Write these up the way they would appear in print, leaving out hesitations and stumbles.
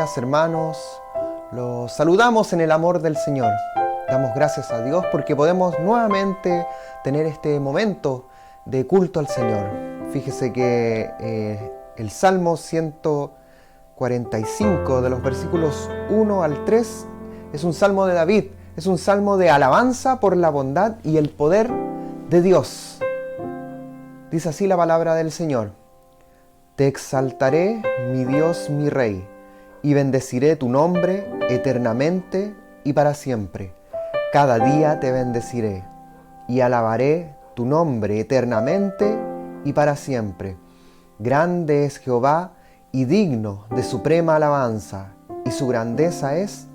días, hermanos. Los saludamos en el amor del Señor. Damos gracias a Dios porque podemos nuevamente tener este momento de culto al Señor. Fíjese que el Salmo 145 de los versículos 1 al 3 es un salmo de David. Es un salmo de alabanza por la bondad y el poder de Dios. Dice así la palabra del Señor: Te exaltaré, mi Dios, mi Rey, y bendeciré tu nombre eternamente y para siempre. Cada día te bendeciré y alabaré tu nombre eternamente y para siempre. Grande es Jehová y digno de suprema alabanza, y su grandeza es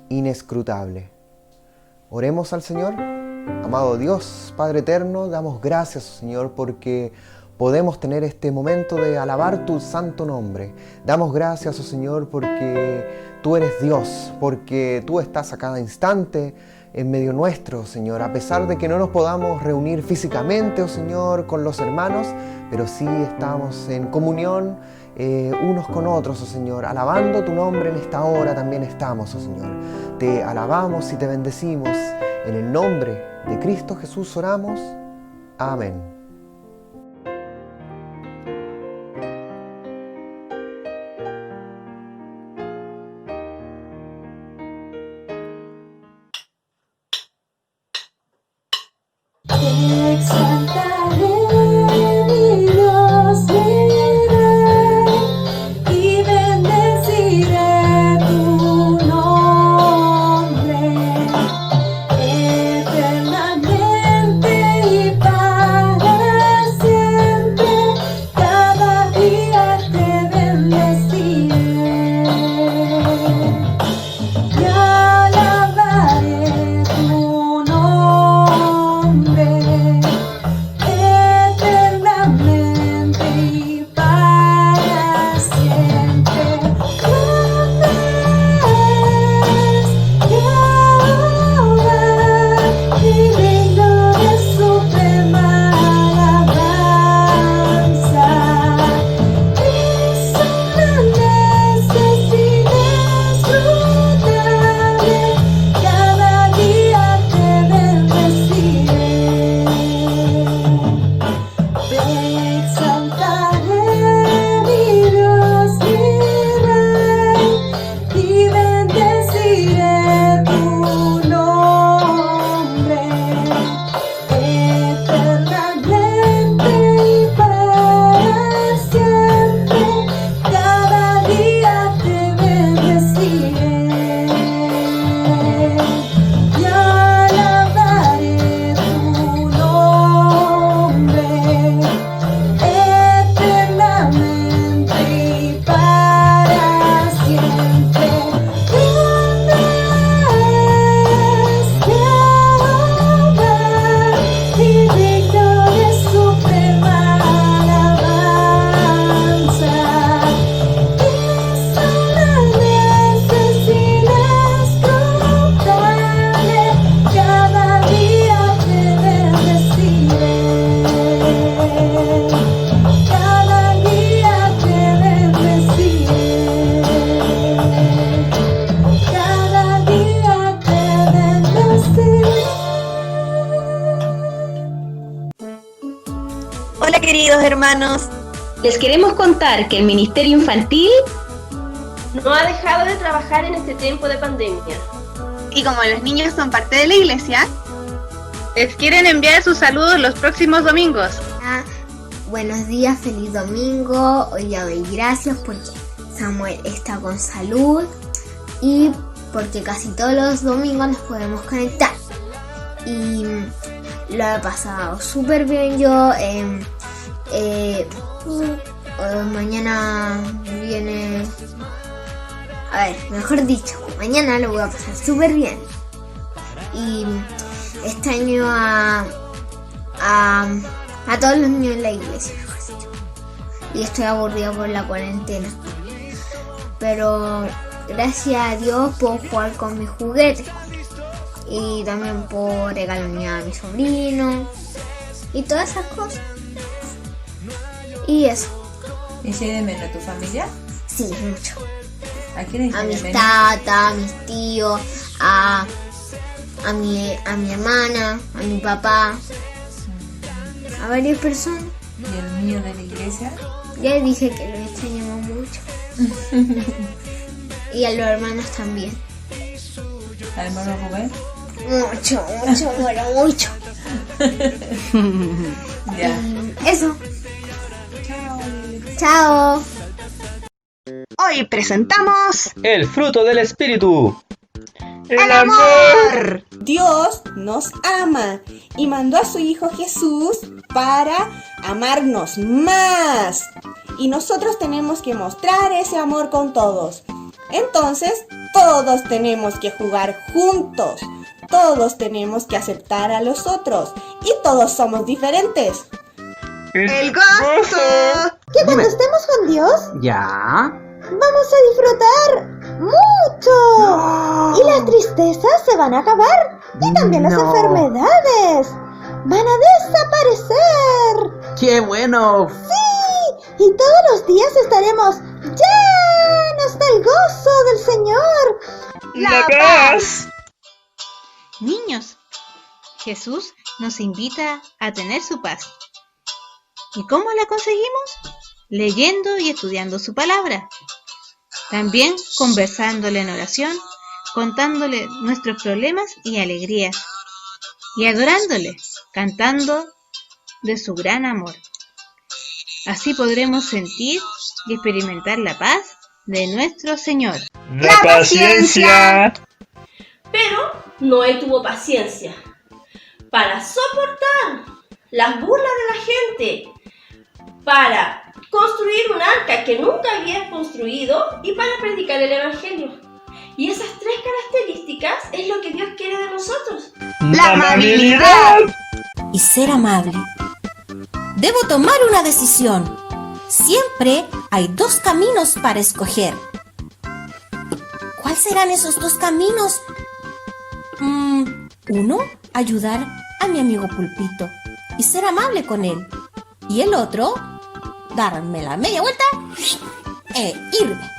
inescrutable. Oremos al Señor. Amado Dios, Padre eterno, damos gracias, Señor, porque podemos tener este momento de alabar tu santo nombre. Damos gracias, oh Señor, porque tú eres Dios, porque tú estás a cada instante en medio nuestro, Señor, a pesar de que no nos podamos reunir físicamente, oh Señor, con los hermanos, pero sí estamos en comunión unos con otros, oh Señor, alabando tu nombre en esta hora también estamos, oh Señor. Te alabamos y te bendecimos. En el nombre de Cristo Jesús oramos. Amén. Te exaltaré, mi Dios, mi Rey, y bendeciré tu nombre eternamente y para siempre. Cada día te bendeciré y alabaré tu nombre eternamente y para siempre. Grande es Jehová y digno de suprema alabanza, y su grandeza es inescrutable. Cada día te bendeciré. Te exaltaré, mi Dios, mi Rey, y bendeciré tu nombre eternamente y para siempre. Cada día te bendeciré y alabaré tu nombre eternamente y para siempre. Grande es Jehová y digno de suprema alabanza, y su grandeza es inescrutable. Cada día te bendeciré. Cada día te bendeciré. Cada día te bendeciré. Hola queridos hermanos, les queremos contar que el Ministerio Infantil no ha dejado de trabajar en este tiempo de pandemia. Y como los niños son parte de la iglesia, les quieren enviar sus saludos los próximos domingos. Buenos días, feliz domingo. Hoy ya doy gracias porque Samuel está con salud y porque casi todos los domingos nos podemos conectar. Y lo he pasado súper bien yo. Mañana viene... A ver, mejor dicho, mañana lo voy a pasar súper bien. Y extraño a todos los niños en la iglesia, mejor dicho. Y estoy aburrida por la cuarentena. Pero gracias a Dios puedo jugar con mis juguetes. Y también puedo regalar a mi sobrino. Y todas esas cosas. Y eso. ¿Echas de menos a tu familia? Sí, mucho. ¿A quiénes A mis menos? tatas, a mis tíos, a mi hermana, a mi papá, a varias personas. ¿Y el niño de la iglesia? Ya dije que lo extrañamos mucho. Y a los hermanos también. ¿Al hermano Rubén? Mucho, pero mucho. Ya. Eso. Chao. Hoy presentamos El fruto del espíritu. el amor. Dios nos ama y mandó a su Hijo Jesús para amarnos más. Y nosotros tenemos que mostrar ese amor con todos. Entonces, todos tenemos que jugar juntos. Todos tenemos que aceptar a los otros. Y todos somos diferentes. El gozo. Que cuando estemos con Dios, Ya. vamos a disfrutar mucho. Y las tristezas se van a acabar. Y también las No. enfermedades van a desaparecer. ¡Qué bueno! Sí, y todos los días estaremos llenos del gozo del Señor. La paz. Niños, Jesús nos invita a tener su paz. ¿Y cómo la conseguimos? Leyendo y estudiando su palabra. También conversándole en oración, contándole nuestros problemas y alegrías. Y adorándole, cantando de su gran amor. Así podremos sentir y experimentar la paz de nuestro Señor. La paciencia. Pero Noé tuvo paciencia para soportar las burlas de la gente, para construir un arca que nunca había construido y para predicar el Evangelio. Y esas tres características es lo que Dios quiere de nosotros. La amabilidad. Y ser amable. Debo tomar una decisión. Siempre hay dos caminos para escoger. ¿Cuáles serán esos dos caminos? Uno, ayudar a mi amigo Pulpito y ser amable con él. Y el otro, darme la media vuelta e irme.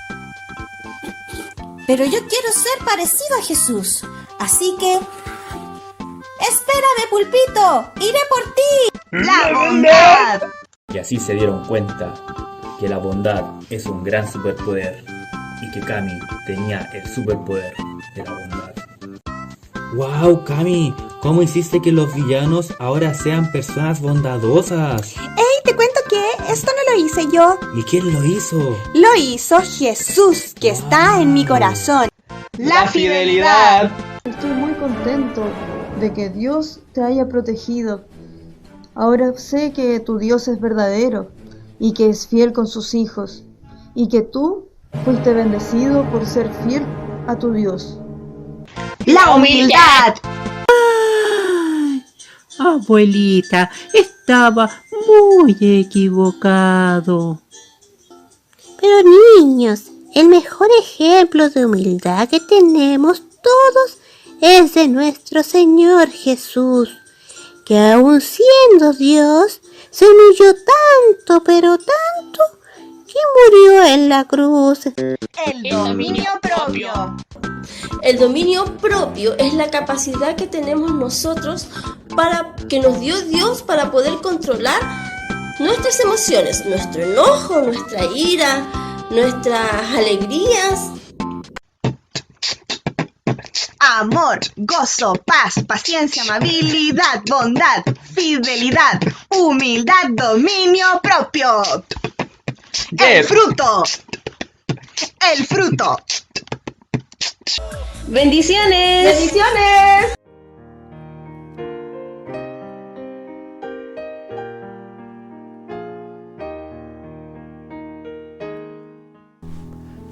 Pero yo quiero ser parecido a Jesús. Así que, espérame, Pulpito, iré por ti. La bondad. Y así se dieron cuenta que la bondad es un gran superpoder y que Cami tenía el superpoder de la bondad. ¡Wow, Cami! ¿Cómo hiciste que los villanos ahora sean personas bondadosas? ¡Ey! Te cuento que esto no lo hice yo. ¿Y quién lo hizo? Lo hizo Jesús, que está en mi corazón. La fidelidad. Estoy muy contento de que Dios te haya protegido. Ahora sé que tu Dios es verdadero y que es fiel con sus hijos y que tú fuiste bendecido por ser fiel a tu Dios. La humildad. Abuelita, estaba muy equivocado. Pero niños, el mejor ejemplo de humildad que tenemos todos es de nuestro Señor Jesús, que aun siendo Dios, se humilló tanto, pero tanto, que murió en la cruz. El dominio propio. El dominio propio es la capacidad que tenemos nosotros que nos dio Dios para poder controlar nuestras emociones, nuestro enojo, nuestra ira, nuestras alegrías. Amor, gozo, paz, paciencia, amabilidad, bondad, fidelidad, humildad, dominio propio. El fruto. El fruto. ¡Bendiciones! ¡Bendiciones!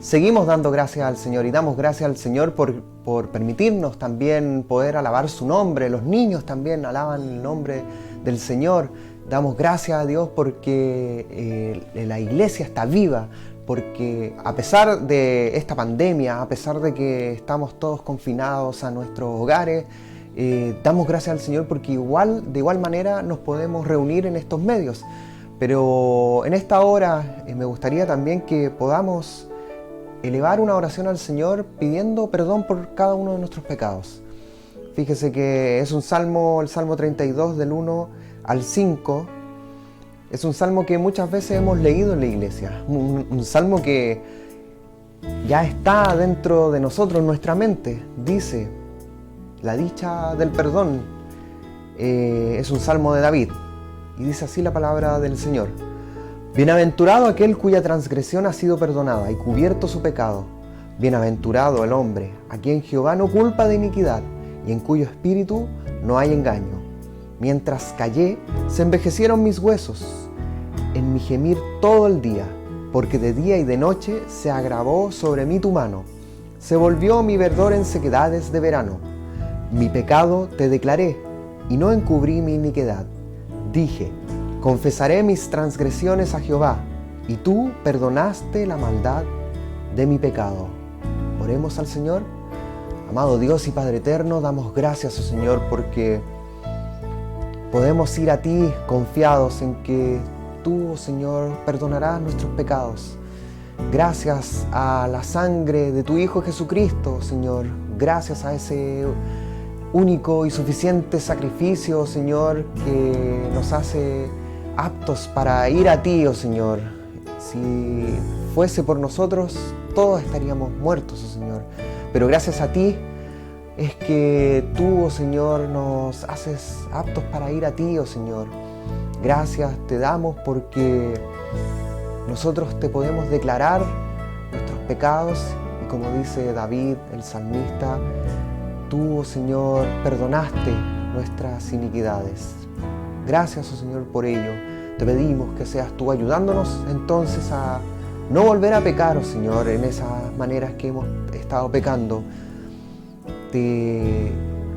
Seguimos dando gracias al Señor y damos gracias al Señor por permitirnos también poder alabar su nombre. Los niños también alaban el nombre del Señor. Damos gracias a Dios porque la iglesia está viva, porque a pesar de esta pandemia, a pesar de que estamos todos confinados a nuestros hogares, damos gracias al Señor porque de igual manera nos podemos reunir en estos medios. Pero en esta hora me gustaría también que podamos elevar una oración al Señor pidiendo perdón por cada uno de nuestros pecados. Fíjese que es un salmo, el Salmo 32 del 1 al 5. Es un salmo que muchas veces hemos leído en la iglesia. Un salmo que ya está dentro de nosotros, en nuestra mente. Dice, la dicha del perdón. Es un salmo de David. Y dice así la palabra del Señor. Bienaventurado aquel cuya transgresión ha sido perdonada y cubierto su pecado. Bienaventurado el hombre a quien Jehová no culpa de iniquidad y en cuyo espíritu no hay engaño. Mientras callé, se envejecieron mis huesos en mi gemir todo el día, porque de día y de noche se agravó sobre mí tu mano. Se volvió mi verdor en sequedades de verano. Mi pecado te declaré y no encubrí mi iniquidad. Dije, confesaré mis transgresiones a Jehová, y tú perdonaste la maldad de mi pecado. Oremos al Señor. Amado Dios y Padre eterno, damos gracias, oh Señor, porque podemos ir a ti confiados en que tú, oh Señor, perdonarás nuestros pecados. Gracias a la sangre de tu Hijo Jesucristo, Señor. Gracias a ese único y suficiente sacrificio, Señor, que nos hace aptos para ir a ti, oh Señor. Si fuese por nosotros, todos estaríamos muertos, oh Señor. Pero gracias a ti es que tú, oh Señor, nos haces aptos para ir a ti, oh Señor. Gracias te damos porque nosotros te podemos declarar nuestros pecados y como dice David, el salmista, tú, oh Señor, perdonaste nuestras iniquidades. Gracias, oh Señor, por ello. Te pedimos que seas tú ayudándonos entonces a no volver a pecar, oh Señor, en esas maneras que hemos estado pecando. Te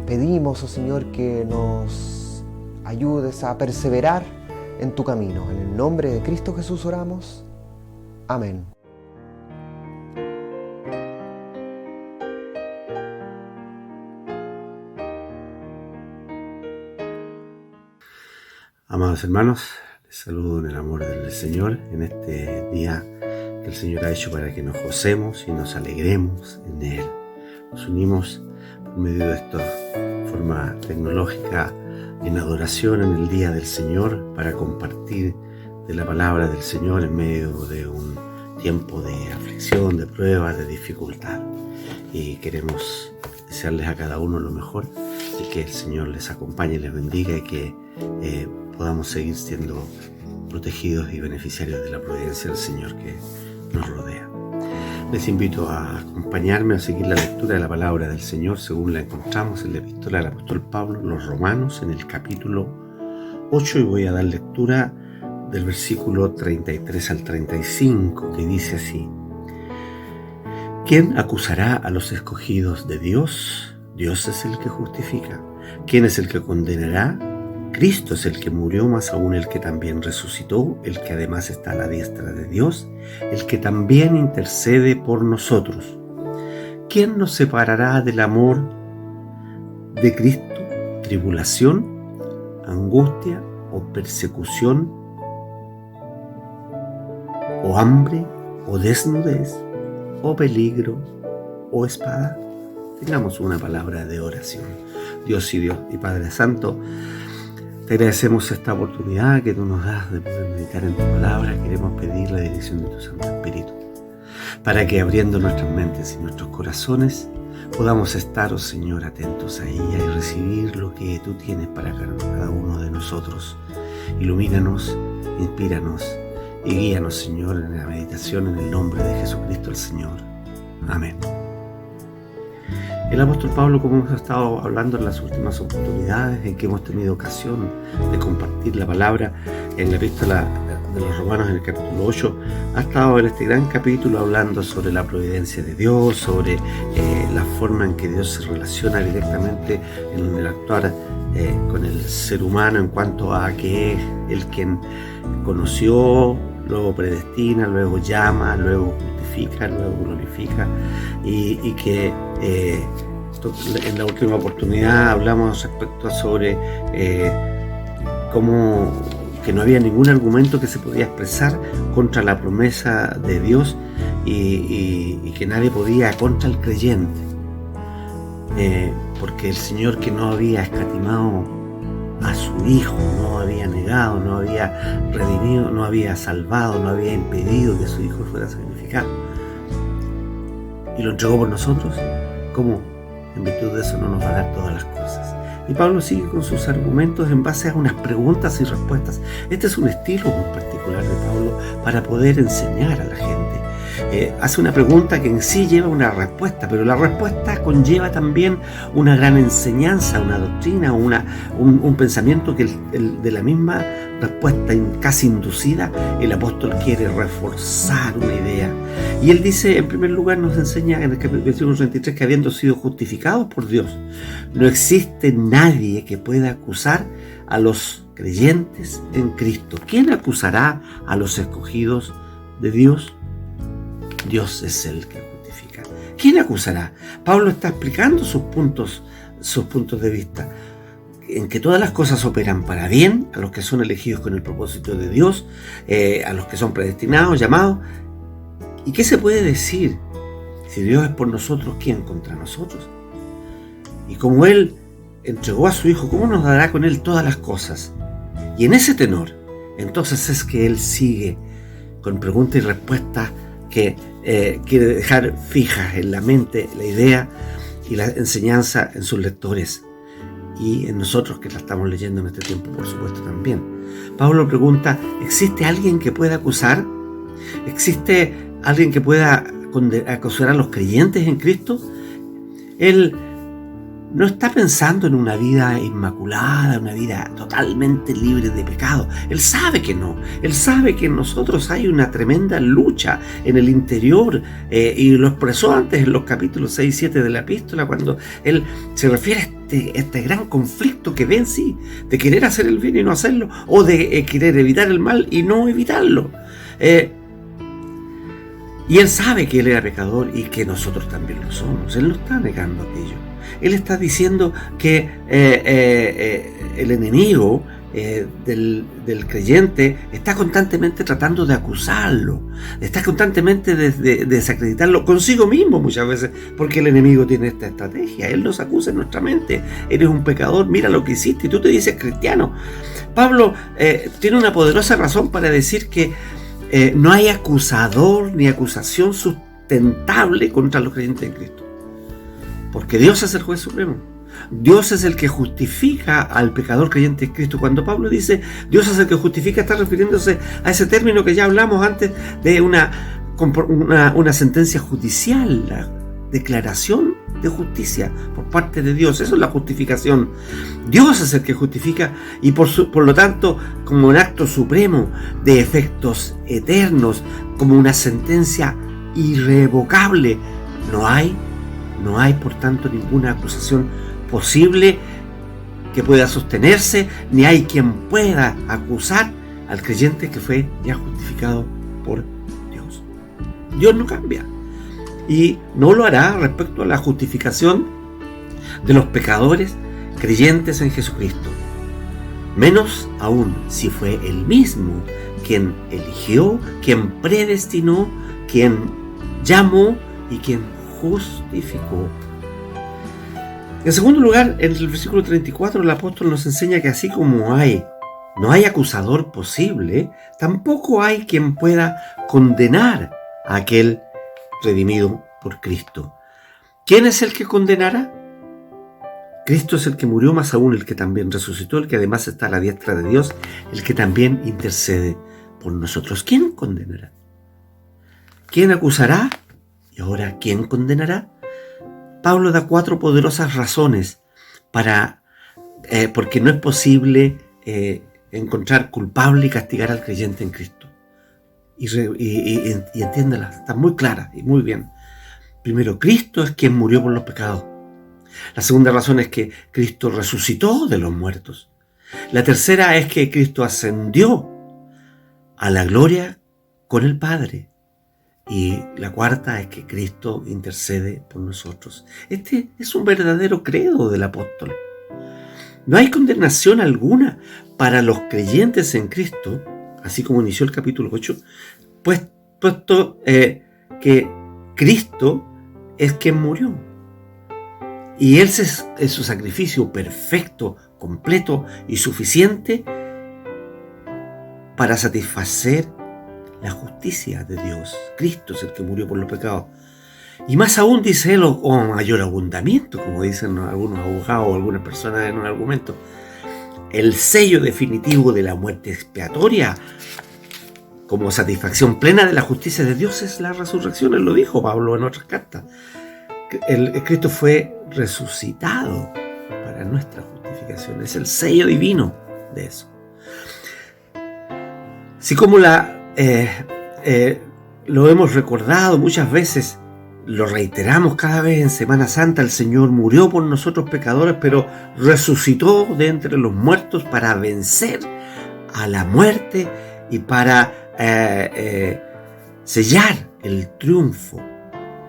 pedimos, oh Señor, que nos ayudes a perseverar en tu camino. En el nombre de Cristo Jesús oramos. Amén. Amados hermanos, les saludo en el amor del Señor en este día que el Señor ha hecho para que nos gocemos y nos alegremos en Él. Nos unimos por medio de esta forma tecnológica en adoración en el día del Señor para compartir de la palabra del Señor en medio de un tiempo de aflicción, de prueba, de dificultad. Y queremos desearles a cada uno lo mejor y que el Señor les acompañe y les bendiga y que podamos seguir siendo protegidos y beneficiarios de la providencia del Señor que nos rodea. Les invito a acompañarme a seguir la lectura de la palabra del Señor según la encontramos en la epístola del apóstol Pablo, los Romanos, en el capítulo 8, y voy a dar lectura del versículo 33 al 35, que dice así: ¿Quién acusará a los escogidos de Dios? Dios es el que justifica. ¿Quién es el que condenará? Cristo es el que murió, más aún el que también resucitó, el que además está a la diestra de Dios, el que también intercede por nosotros. ¿Quién nos separará del amor de Cristo? ¿Tribulación, angustia o persecución, o hambre, o desnudez, o peligro, o espada? Tengamos una palabra de oración. Dios y Padre Santo, te agradecemos esta oportunidad que tú nos das de poder meditar en tu palabra. Queremos pedir la dirección de tu Santo Espíritu para que, abriendo nuestras mentes y nuestros corazones, podamos estar, oh Señor, atentos a ella y recibir lo que tú tienes para cada uno de nosotros. Ilumínanos, inspíranos y guíanos, Señor, en la meditación en el nombre de Jesucristo el Señor. Amén. El apóstol Pablo, como hemos estado hablando en las últimas oportunidades en que hemos tenido ocasión de compartir la palabra en la epístola de los Romanos en el capítulo 8, ha estado en este gran capítulo hablando sobre la providencia de Dios, sobre la forma en que Dios se relaciona directamente en el actuar con el ser humano en cuanto a que es el quien conoció, luego predestina, luego llama, luego justifica, luego glorifica, y que en la última oportunidad hablamos respecto a sobre cómo que no había ningún argumento que se podía expresar contra la promesa de Dios y que nadie podía contra el creyente, porque el Señor, que no había escatimado a su Hijo, no había negado, no había redimido, no había salvado, no había impedido que su Hijo fuera sacrificado, y lo entregó por nosotros, ¿cómo en virtud de eso no nos va a dar todas las cosas? Y Pablo sigue con sus argumentos en base a unas preguntas y respuestas. Este es un estilo muy particular de Pablo para poder enseñar a la gente. Hace una pregunta que en sí lleva una respuesta, pero la respuesta conlleva también una gran enseñanza, una doctrina, un pensamiento que de la misma respuesta casi inducida, el apóstol quiere reforzar una idea. Y él dice, en primer lugar, nos enseña en el versículo 33 que habiendo sido justificados por Dios, no existe nadie que pueda acusar a los creyentes en Cristo. ¿Quién acusará a los escogidos de Dios? Dios es el que justifica. ¿Quién acusará? Pablo está explicando sus puntos de vista, en que todas las cosas operan para bien a los que son elegidos con el propósito de Dios, a los que son predestinados, llamados. ¿Y qué se puede decir? Si Dios es por nosotros, ¿quién contra nosotros? Y como Él entregó a su Hijo, ¿cómo nos dará con Él todas las cosas? Y en ese tenor, entonces es que Él sigue con preguntas y respuestas que quiere dejar fijas en la mente la idea y la enseñanza en sus lectores y en nosotros que la estamos leyendo en este tiempo, por supuesto, también. Pablo pregunta, ¿existe alguien que pueda acusar? ¿Existe alguien que pueda acusar a los creyentes en Cristo? Él no está pensando en una vida inmaculada, una vida totalmente libre de pecado. Él sabe que no. Él sabe que en nosotros hay una tremenda lucha en el interior, y lo expresó antes en los capítulos 6 y 7 de la epístola, cuando él se refiere a este gran conflicto que ve en sí, de querer hacer el bien y no hacerlo, o de querer evitar el mal y no evitarlo. Y él sabe que él era pecador y que nosotros también lo somos. Él no está negando aquello. Él está diciendo que el enemigo del creyente está constantemente tratando de acusarlo, está constantemente de desacreditarlo consigo mismo muchas veces, porque el enemigo tiene esta estrategia. Él nos acusa en nuestra mente. Eres un pecador, mira lo que hiciste, y tú te dices cristiano. Pablo tiene una poderosa razón para decir que no hay acusador ni acusación sustentable contra los creyentes en Cristo. Porque Dios es el juez supremo. Dios es el que justifica al pecador creyente en Cristo. Cuando Pablo dice Dios es el que justifica, está refiriéndose a ese término que ya hablamos antes de una sentencia judicial, la declaración de justicia por parte de Dios. Eso es la justificación. Dios es el que justifica, y por lo tanto, como un acto supremo de efectos eternos, como una sentencia irrevocable, no hay por tanto ninguna acusación posible que pueda sostenerse, ni hay quien pueda acusar al creyente que fue ya justificado por Dios. Dios no cambia y no lo hará respecto a la justificación de los pecadores creyentes en Jesucristo, menos aún si fue Él mismo quien eligió, quien predestinó, quien llamó y quien justificó. En segundo lugar, en el versículo 34, el apóstol nos enseña que así como no hay acusador posible, tampoco hay quien pueda condenar a aquel redimido por Cristo. ¿Quién es el que condenará? Cristo es el que murió, más aún el que también resucitó, el que además está a la diestra de Dios, el que también intercede por nosotros. ¿Quién condenará? ¿Quién acusará? Y ahora, ¿quién condenará? Pablo da 4 poderosas razones porque no es posible encontrar culpable y castigar al creyente en Cristo. Y entiéndalas, están muy claras y muy bien. Primero, Cristo es quien murió por los pecados. La segunda razón es que Cristo resucitó de los muertos. La tercera es que Cristo ascendió a la gloria con el Padre. Y la cuarta es que Cristo intercede por nosotros. Este es un verdadero credo del apóstol. No hay condenación alguna para los creyentes en Cristo, así como inició el capítulo 8, puesto que Cristo es quien murió. Y Él es su sacrificio perfecto, completo y suficiente para satisfacer la justicia de Dios. Cristo es el que murió por los pecados. Y más aún, dice él, o mayor abundamiento, como dicen algunos abogados o algunas personas en un argumento, el sello definitivo de la muerte expiatoria como satisfacción plena de la justicia de Dios es la resurrección. Él lo dijo Pablo en otras cartas. El Cristo fue resucitado para nuestra justificación. Es el sello divino de eso. Así como lo hemos recordado muchas veces, lo reiteramos cada vez en Semana Santa, el Señor murió por nosotros pecadores, pero resucitó de entre los muertos para vencer a la muerte y para sellar el triunfo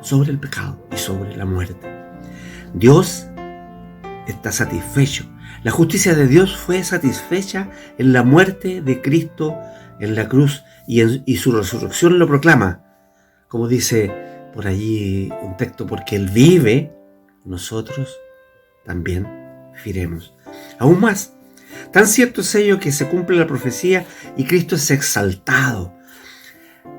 sobre el pecado y sobre la muerte. Dios está satisfecho. La justicia de Dios fue satisfecha en la muerte de Cristo en la cruz y su resurrección lo proclama. Como dice por allí un texto, porque Él vive, nosotros también viviremos. Aún más, tan cierto es ello que se cumple la profecía y Cristo es exaltado,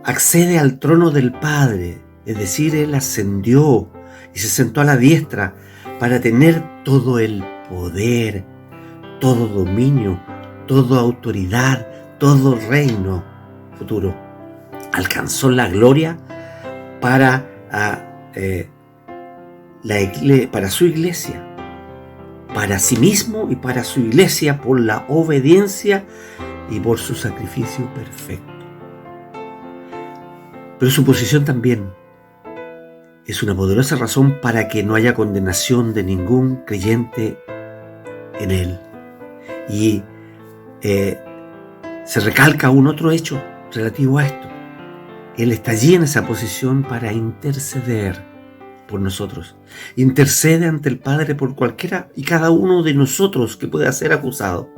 accede al trono del Padre, es decir, Él ascendió y se sentó a la diestra para tener todo el poder, todo dominio, toda autoridad, todo reino futuro. Alcanzó la gloria para su iglesia, para sí mismo y para su iglesia, por la obediencia y por su sacrificio perfecto. Pero su posición también es una poderosa razón para que no haya condenación de ningún creyente en Él. Y se recalca un otro hecho relativo a esto. Él está allí en esa posición para interceder por nosotros. Intercede ante el Padre por cualquiera y cada uno de nosotros que pueda ser acusado.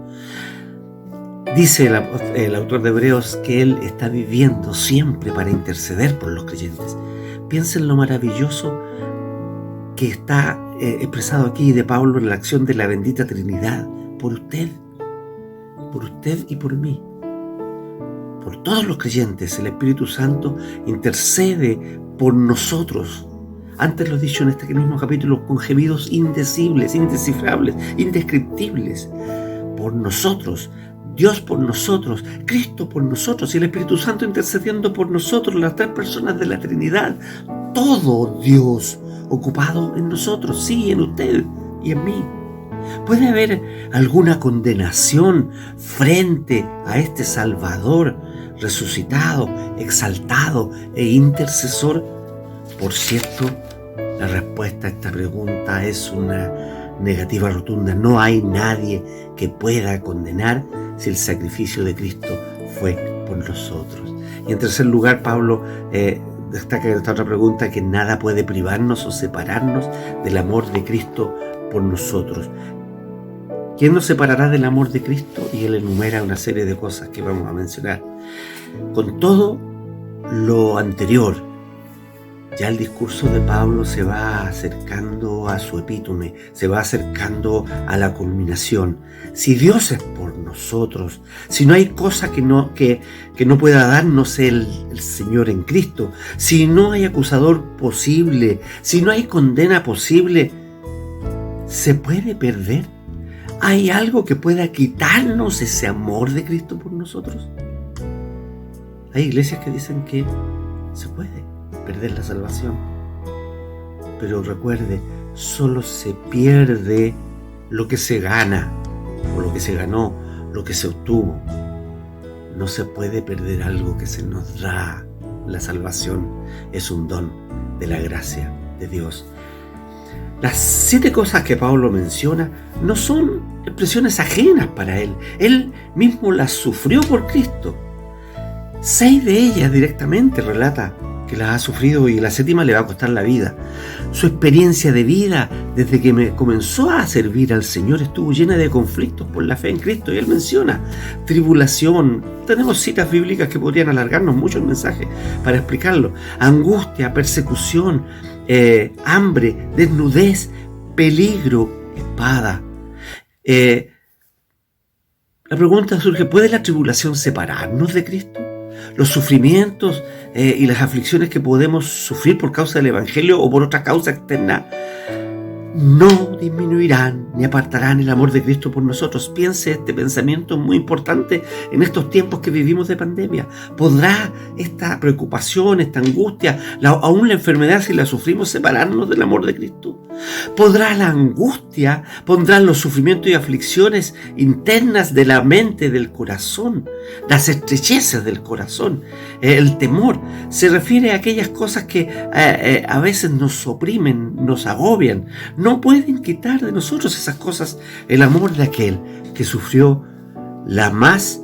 Dice el autor de Hebreos que Él está viviendo siempre para interceder por los creyentes. Piensen lo maravilloso que está expresado aquí de Pablo en la acción de la bendita Trinidad por usted y por mí. Por todos los creyentes, el Espíritu Santo intercede por nosotros. Antes lo he dicho en este mismo capítulo, con gemidos indecibles, indescifrables, indescriptibles. Por nosotros, Dios por nosotros, Cristo por nosotros y el Espíritu Santo intercediendo por nosotros, las tres personas de la Trinidad. Todo Dios ocupado en nosotros, sí, en usted y en mí. ¿Puede haber alguna condenación frente a este Salvador resucitado, exaltado e intercesor? Por cierto, la respuesta a esta pregunta es una negativa rotunda. No hay nadie que pueda condenar si el sacrificio de Cristo fue por nosotros. Y en tercer lugar, Pablo destaca en esta otra pregunta que nada puede privarnos o separarnos del amor de Cristo por nosotros. ¿Quién nos separará del amor de Cristo? Y él enumera una serie de cosas que vamos a mencionar. Con todo lo anterior, ya el discurso de Pablo se va acercando a su epítome, se va acercando a la culminación. Si Dios es por nosotros, si no hay cosa que no pueda darnos el Señor en Cristo, si no hay acusador posible, si no hay condena posible, ¿se puede perder? ¿Hay algo que pueda quitarnos ese amor de Cristo por nosotros? Hay iglesias que dicen que se puede perder la salvación. Pero recuerde, solo se pierde lo que se gana, o lo que se ganó, lo que se obtuvo. No se puede perder algo que se nos da. La salvación es un don de la gracia de Dios. Las 7 cosas que Pablo menciona no son expresiones ajenas para él. Él mismo las sufrió por Cristo. 6 de ellas directamente relata que las ha sufrido y la séptima le va a costar la vida. Su experiencia de vida desde que comenzó a servir al Señor estuvo llena de conflictos por la fe en Cristo. Y él menciona tribulación. Tenemos citas bíblicas que podrían alargarnos mucho el mensaje para explicarlo. Angustia, persecución, hambre, desnudez, peligro, espada. La pregunta surge, ¿puede la tribulación separarnos de Cristo? Los sufrimientos y las aflicciones que podemos sufrir por causa del Evangelio o por otra causa externa no disminuirán ni apartarán el amor de Cristo por nosotros. Piense, este pensamiento muy importante en estos tiempos que vivimos de pandemia. ¿Podrá esta preocupación, esta angustia, aún la enfermedad si la sufrimos, separarnos del amor de Cristo? ¿Podrá la angustia, pondrán los sufrimientos y aflicciones internas de la mente, del corazón, las estrecheces del corazón, el temor? Se refiere a aquellas cosas que a veces nos oprimen, nos agobian. No pueden quitar de nosotros esas cosas el amor de aquel que sufrió la más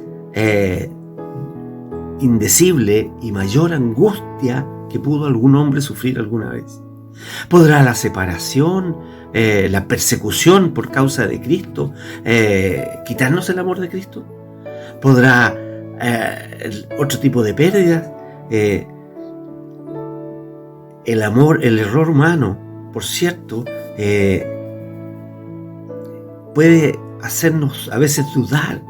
indecible y mayor angustia que pudo algún hombre sufrir alguna vez. ¿Podrá la separación, la persecución por causa de Cristo quitarnos el amor de Cristo? ¿Podrá otro tipo de pérdidas? El error humano, por cierto, puede hacernos a veces dudar.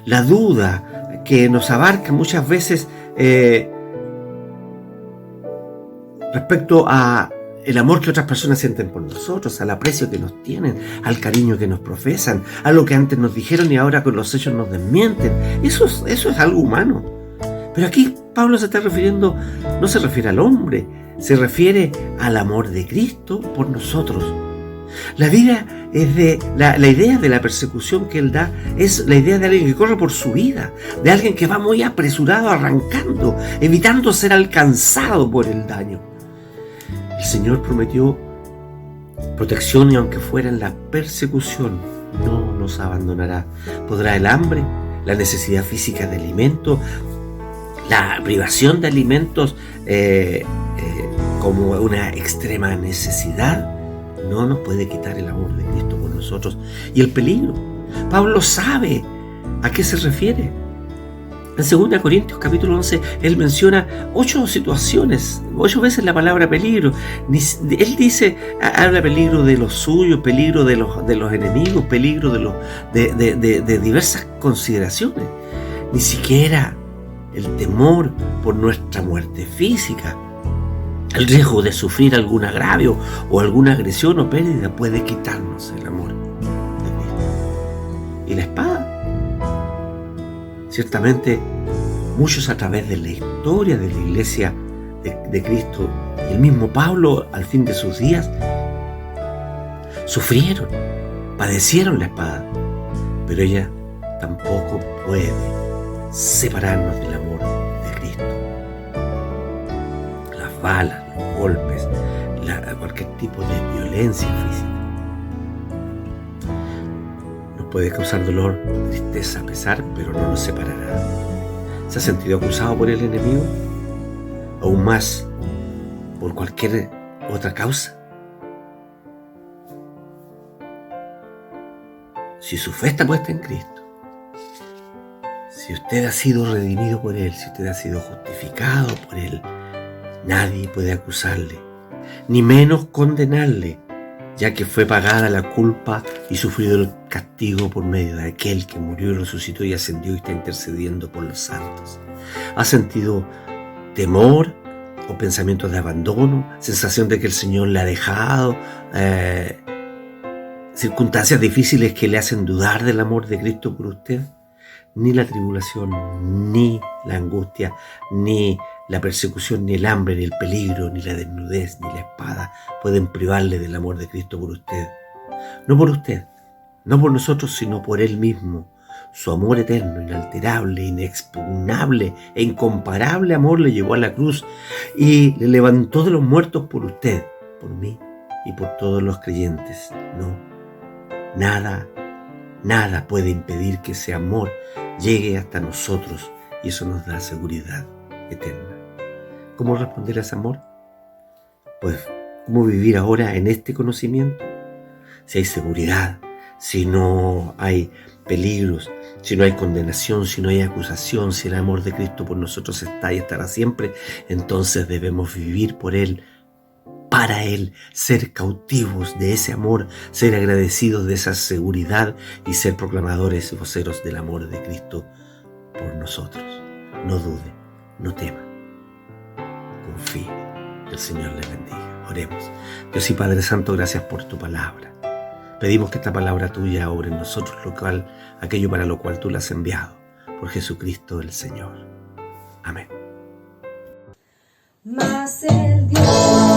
La duda que nos abarca muchas veces respecto a el amor que otras personas sienten por nosotros, al aprecio que nos tienen, al cariño que nos profesan, a lo que antes nos dijeron y ahora con los hechos nos desmienten. Eso es algo humano. Pero aquí Pablo se está refiriendo, no se refiere al hombre, se refiere al amor de Cristo por nosotros. La vida es la idea de la persecución que él da es la idea de alguien que corre por su vida, de alguien que va muy apresurado, arrancando, evitando ser alcanzado por el daño. El Señor prometió protección y aunque fuera en la persecución, no nos abandonará. Podrá el hambre, la necesidad física de alimento, la privación de alimentos como una extrema necesidad, no nos puede quitar el amor de Cristo por nosotros. Y el peligro, Pablo sabe a qué se refiere. En 2 Corintios capítulo 11, él menciona 8 situaciones, 8 veces la palabra peligro. Él dice, habla peligro de los suyos, peligro de los enemigos, peligro de diversas consideraciones. Ni siquiera el temor por nuestra muerte física, el riesgo de sufrir algún agravio o alguna agresión o pérdida puede quitarnos el amor de Cristo. Y la espada. Ciertamente, muchos a través de la historia de la iglesia de Cristo, el mismo Pablo al fin de sus días, sufrieron, padecieron la espada, pero ella tampoco puede separarnos del amor de Cristo. Las balas, los golpes, cualquier tipo de violencia física puede causar dolor, tristeza, pesar, pero no nos separará. ¿Se ha sentido acusado por el enemigo? ¿Aún más por cualquier otra causa? Si su fe está puesta en Cristo, si usted ha sido redimido por Él, si usted ha sido justificado por Él, nadie puede acusarle, ni menos condenarle, ya que fue pagada la culpa y sufrido el castigo por medio de aquel que murió y resucitó y ascendió y está intercediendo por los santos. ¿Ha sentido temor o pensamientos de abandono, sensación de que el Señor le ha dejado, circunstancias difíciles que le hacen dudar del amor de Cristo por usted? Ni la tribulación, ni la angustia, ni la persecución, ni el hambre, ni el peligro, ni la desnudez, ni la espada pueden privarle del amor de Cristo por usted. No por usted, no por nosotros, sino por Él mismo. Su amor eterno, inalterable, inexpugnable e incomparable amor le llevó a la cruz y le levantó de los muertos por usted, por mí y por todos los creyentes. No, nada puede impedir que ese amor llegue hasta nosotros y eso nos da seguridad eterna. ¿Cómo responder a ese amor? Pues, ¿cómo vivir ahora en este conocimiento? Si hay seguridad, si no hay peligros, si no hay condenación, si no hay acusación, si el amor de Cristo por nosotros está y estará siempre, entonces debemos vivir por Él, para Él, ser cautivos de ese amor, ser agradecidos de esa seguridad y ser proclamadores y voceros del amor de Cristo por nosotros. No dude, no tema, confíe, que el Señor le bendiga. Oremos. Dios y Padre Santo, gracias por tu palabra. Pedimos que esta palabra tuya obre en nosotros aquello para lo cual tú la has enviado, por Jesucristo el Señor. Amén. Mas el Dios